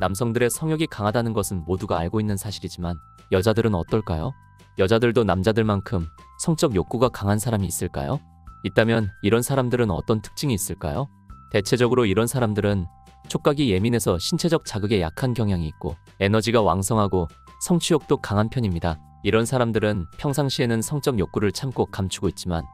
남성들의 성욕이 강하다는 것은 모두가 알고 있는 사실이지만 여자들은 어떨까요? 여자들도 남자들만큼 성적 욕구가 강한 사람이 있을까요? 있다면 이런 사람들은 어떤 특징이 있을까요? 대체적으로 이런 사람들은 촉각이 예민해서 신체적 자극에 약한 경향이 있고 에너지가 왕성하고 성취욕도 강한 편입니다. 이런 사람들은 평상시에는 성적 욕구를 참고 감추고 있지만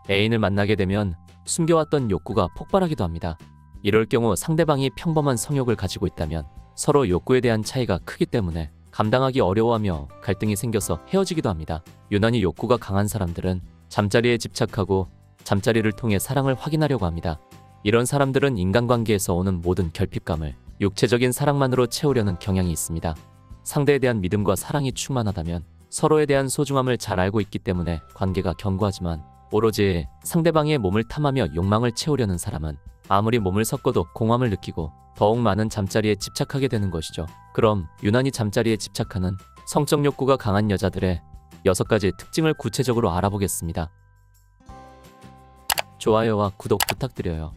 애인을 만나게 되면 숨겨왔던 욕구가 폭발하기도 합니다. 이럴 경우 상대방이 평범한 성욕을 가지고 있다면 서로 욕구에 대한 차이가 크기 때문에 감당하기 어려워하며 갈등이 생겨서 헤어지기도 합니다. 유난히 욕구가 강한 사람들은 잠자리에 집착하고 잠자리를 통해 사랑을 확인하려고 합니다. 이런 사람들은 인간관계에서 오는 모든 결핍감을 육체적인 사랑만으로 채우려는 경향이 있습니다. 상대에 대한 믿음과 사랑이 충만하다면 서로에 대한 소중함을 잘 알고 있기 때문에 관계가 견고하지만 오로지 상대방의 몸을 탐하며 욕망을 채우려는 사람은 아무리 몸을 섞어도 공허함을 느끼고 더욱 많은 잠자리에 집착하게 되는 것이죠. 그럼 유난히 잠자리에 집착하는 성적 욕구가 강한 여자들의 6가지 특징을 구체적으로 알아보겠습니다. 좋아요와 구독 부탁드려요.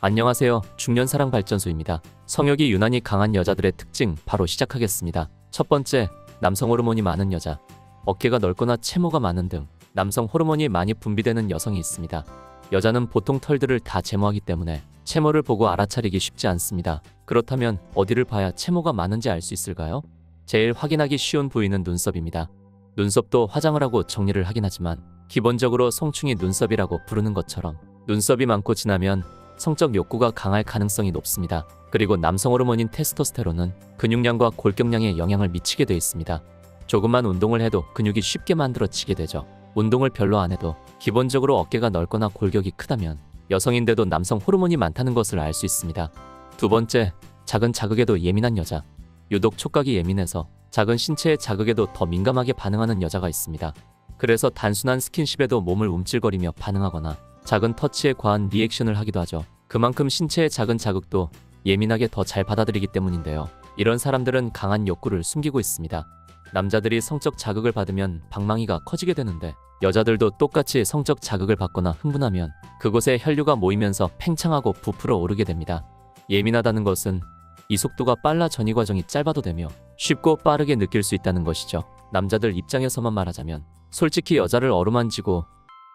안녕하세요. 중년사랑발전소입니다. 성욕이 유난히 강한 여자들의 특징 바로 시작하겠습니다. 첫 번째, 남성 호르몬이 많은 여자. 어깨가 넓거나 채모가 많은 등 남성 호르몬이 많이 분비되는 여성이 있습니다. 여자는 보통 털들을 다 제모하기 때문에 채모를 보고 알아차리기 쉽지 않습니다. 그렇다면 어디를 봐야 채모가 많은지 알 수 있을까요? 제일 확인하기 쉬운 부위는 눈썹입니다. 눈썹도 화장을 하고 정리를 하긴 하지만 기본적으로 성충이 눈썹이라고 부르는 것처럼 눈썹이 많고 진하면 성적 욕구가 강할 가능성이 높습니다. 그리고 남성 호르몬인 테스토스테론은 근육량과 골격량에 영향을 미치게 되어 있습니다. 조금만 운동을 해도 근육이 쉽게 만들어지게 되죠. 운동을 별로 안 해도 기본적으로 어깨가 넓거나 골격이 크다면 여성인데도 남성 호르몬이 많다는 것을 알 수 있습니다. 두 번째, 작은 자극에도 예민한 여자. 유독 촉각이 예민해서 작은 신체의 자극에도 더 민감하게 반응하는 여자가 있습니다. 그래서 단순한 스킨십에도 몸을 움찔거리며 반응하거나 작은 터치에 과한 리액션을 하기도 하죠. 그만큼 신체의 작은 자극도 예민하게 더 잘 받아들이기 때문인데요. 이런 사람들은 강한 욕구를 숨기고 있습니다. 남자들이 성적 자극을 받으면 방망이가 커지게 되는데 여자들도 똑같이 성적 자극을 받거나 흥분하면 그곳에 혈류가 모이면서 팽창하고 부풀어 오르게 됩니다. 예민하다는 것은 이 속도가 빨라 전이 과정이 짧아도 되며 쉽고 빠르게 느낄 수 있다는 것이죠. 남자들 입장에서만 말하자면 솔직히 여자를 어루만지고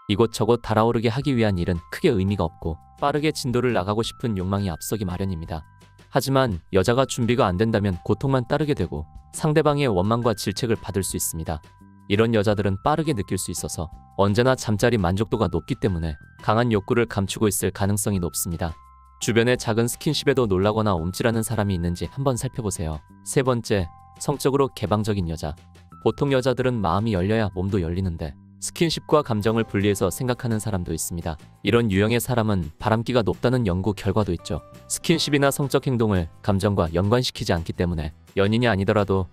이곳저곳 달아오르게 하기 위한 일은 크게 의미가 없고 빠르게 진도를 나가고 싶은 욕망이 앞서기 마련입니다. 하지만 여자가 준비가 안 된다면 고통만 따르게 되고 상대방의 원망과 질책을 받을 수 있습니다. 이런 여자들은 빠르게 느낄 수 있어서 언제나 잠자리 만족도가 높기 때문에 강한 욕구를 감추고 있을 가능성이 높습니다. 주변의 작은 스킨십에도 놀라거나 움찔하는 사람이 있는지 한번 살펴보세요. 세 번째, 성적으로 개방적인 여자. 보통 여자들은 마음이 열려야 몸도 열리는데 스킨십과 감정을 분리해서 생각하는 사람도 있습니다. 이런 유형의 사람은 바람기가 높다는 연구 결과도 있죠. 스킨십이나 성적 행동을 감정과 연관시키지 않기 때문에 연인이 아니더라도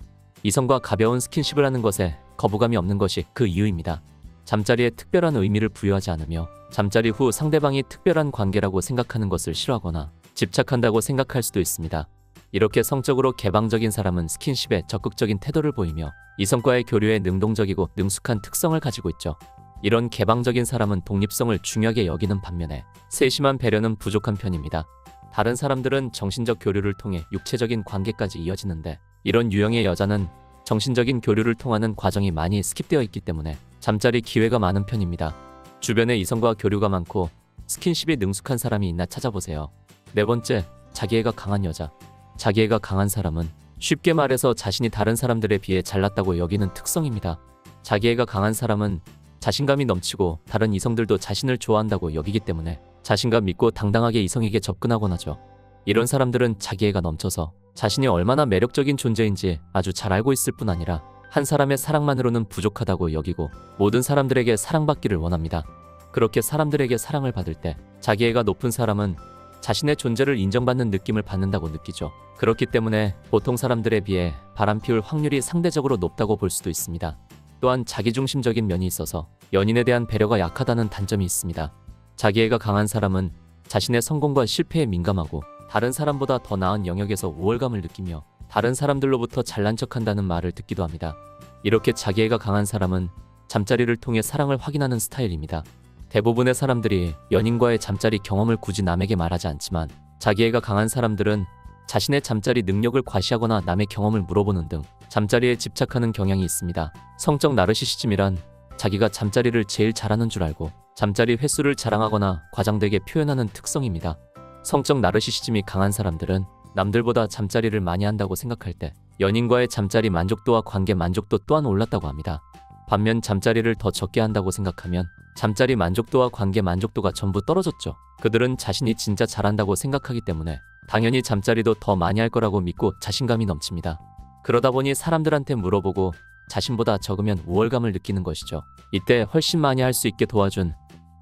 이성과 가벼운 스킨십을 하는 것에 거부감이 없는 것이 그 이유입니다. 잠자리에 특별한 의미를 부여하지 않으며 잠자리 후 상대방이 특별한 관계라고 생각하는 것을 싫어하거나 집착한다고 생각할 수도 있습니다. 이렇게 성적으로 개방적인 사람은 스킨십에 적극적인 태도를 보이며 이성과의 교류에 능동적이고 능숙한 특성을 가지고 있죠. 이런 개방적인 사람은 독립성을 중요하게 여기는 반면에 세심한 배려는 부족한 편입니다. 다른 사람들은 정신적 교류를 통해 육체적인 관계까지 이어지는데 이런 유형의 여자는 정신적인 교류를 통하는 과정이 많이 스킵되어 있기 때문에 잠자리 기회가 많은 편입니다. 주변에 이성과 교류가 많고 스킨십이 능숙한 사람이 있나 찾아보세요. 네 번째, 자기애가 강한 여자. 자기애가 강한 사람은 쉽게 말해서 자신이 다른 사람들에 비해 잘났다고 여기는 특성입니다. 자기애가 강한 사람은 자신감이 넘치고 다른 이성들도 자신을 좋아한다고 여기기 때문에 자신감 있고 당당하게 이성에게 접근하곤 하죠. 이런 사람들은 자기애가 넘쳐서 자신이 얼마나 매력적인 존재인지 아주 잘 알고 있을 뿐 아니라 한 사람의 사랑만으로는 부족하다고 여기고 모든 사람들에게 사랑받기를 원합니다. 그렇게 사람들에게 사랑을 받을 때 자기애가 높은 사람은 자신의 존재를 인정받는 느낌을 받는다고 느끼죠. 그렇기 때문에 보통 사람들에 비해 바람피울 확률이 상대적으로 높다고 볼 수도 있습니다. 또한 자기중심적인 면이 있어서 연인에 대한 배려가 약하다는 단점이 있습니다. 자기애가 강한 사람은 자신의 성공과 실패에 민감하고 다른 사람보다 더 나은 영역에서 우월감을 느끼며 다른 사람들로부터 잘난 척한다는 말을 듣기도 합니다. 이렇게 자기애가 강한 사람은 잠자리를 통해 사랑을 확인하는 스타일입니다. 대부분의 사람들이 연인과의 잠자리 경험을 굳이 남에게 말하지 않지만 자기애가 강한 사람들은 자신의 잠자리 능력을 과시하거나 남의 경험을 물어보는 등 잠자리에 집착하는 경향이 있습니다. 성적 나르시시즘이란 자기가 잠자리를 제일 잘하는 줄 알고 잠자리 횟수를 자랑하거나 과장되게 표현하는 특성입니다. 성적 나르시시즘이 강한 사람들은 남들보다 잠자리를 많이 한다고 생각할 때 연인과의 잠자리 만족도와 관계 만족도 또한 올랐다고 합니다. 반면 잠자리를 더 적게 한다고 생각하면 잠자리 만족도와 관계 만족도가 전부 떨어졌죠. 그들은 자신이 진짜 잘한다고 생각하기 때문에 당연히 잠자리도 더 많이 할 거라고 믿고 자신감이 넘칩니다. 그러다 보니 사람들한테 물어보고 자신보다 적으면 우월감을 느끼는 것이죠. 이때 훨씬 많이 할 수 있게 도와준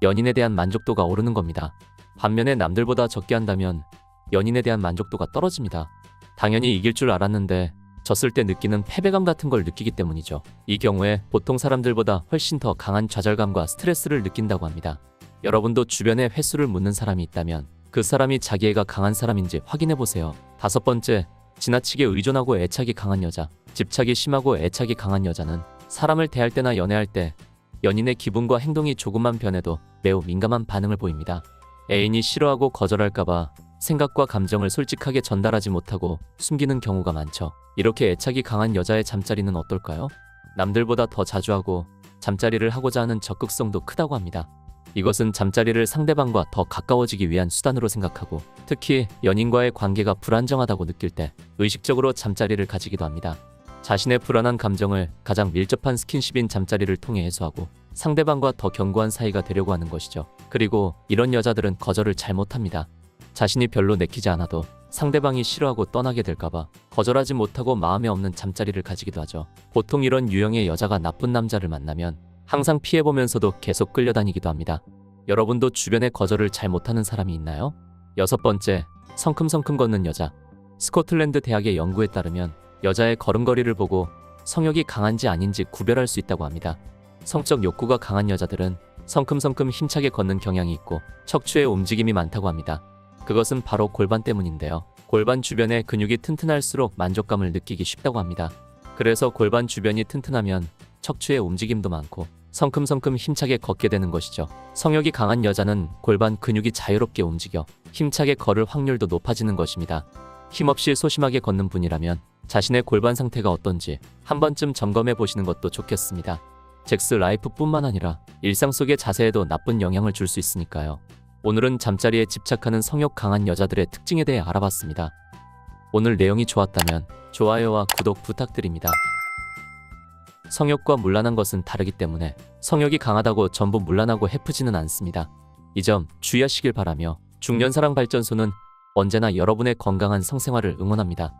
연인에 대한 만족도가 오르는 겁니다. 반면에 남들보다 적게 한다면 연인에 대한 만족도가 떨어집니다. 당연히 이길 줄 알았는데 졌을 때 느끼는 패배감 같은 걸 느끼기 때문이죠. 이 경우에 보통 사람들보다 훨씬 더 강한 좌절감과 스트레스를 느낀다고 합니다. 여러분도 주변에 횟수를 묻는 사람이 있다면 그 사람이 자기애가 강한 사람인지 확인해보세요. 5번째, 지나치게 의존하고 애착이 강한 여자. 집착이 심하고 애착이 강한 여자는 사람을 대할 때나 연애할 때 연인의 기분과 행동이 조금만 변해도 매우 민감한 반응을 보입니다. 애인이 싫어하고 거절할까봐 생각과 감정을 솔직하게 전달하지 못하고 숨기는 경우가 많죠. 이렇게 애착이 강한 여자의 잠자리는 어떨까요? 남들보다 더 자주 하고 잠자리를 하고자 하는 적극성도 크다고 합니다. 이것은 잠자리를 상대방과 더 가까워지기 위한 수단으로 생각하고 특히 연인과의 관계가 불안정하다고 느낄 때 의식적으로 잠자리를 가지기도 합니다. 자신의 불안한 감정을 가장 밀접한 스킨십인 잠자리를 통해 해소하고 상대방과 더 견고한 사이가 되려고 하는 것이죠. 그리고 이런 여자들은 거절을 잘 못합니다. 자신이 별로 내키지 않아도 상대방이 싫어하고 떠나게 될까봐 거절하지 못하고 마음에 없는 잠자리를 가지기도 하죠. 보통 이런 유형의 여자가 나쁜 남자를 만나면 항상 피해보면서도 계속 끌려다니기도 합니다. 여러분도 주변에 거절을 잘 못하는 사람이 있나요? 6번째, 성큼성큼 걷는 여자. 스코틀랜드 대학의 연구에 따르면 여자의 걸음걸이를 보고 성욕이 강한지 아닌지 구별할 수 있다고 합니다. 성적 욕구가 강한 여자들은 성큼성큼 힘차게 걷는 경향이 있고 척추의 움직임이 많다고 합니다. 그것은 바로 골반 때문인데요. 골반 주변의 근육이 튼튼할수록 만족감을 느끼기 쉽다고 합니다. 그래서 골반 주변이 튼튼하면 척추의 움직임도 많고 성큼성큼 힘차게 걷게 되는 것이죠. 성욕이 강한 여자는 골반 근육이 자유롭게 움직여 힘차게 걸을 확률도 높아지는 것입니다. 힘없이 소심하게 걷는 분이라면 자신의 골반 상태가 어떤지 한 번쯤 점검해 보시는 것도 좋겠습니다. 잭스 라이프뿐만 아니라 일상 속의 자세에도 나쁜 영향을 줄 수 있으니까요. 오늘은 잠자리에 집착하는 성욕 강한 여자들의 특징에 대해 알아봤습니다. 오늘 내용이 좋았다면 좋아요와 구독 부탁드립니다. 성욕과 문란한 것은 다르기 때문에 성욕이 강하다고 전부 문란하고 해프지는 않습니다. 이 점 주의하시길 바라며 중년사랑발전소는 언제나 여러분의 건강한 성생활을 응원합니다.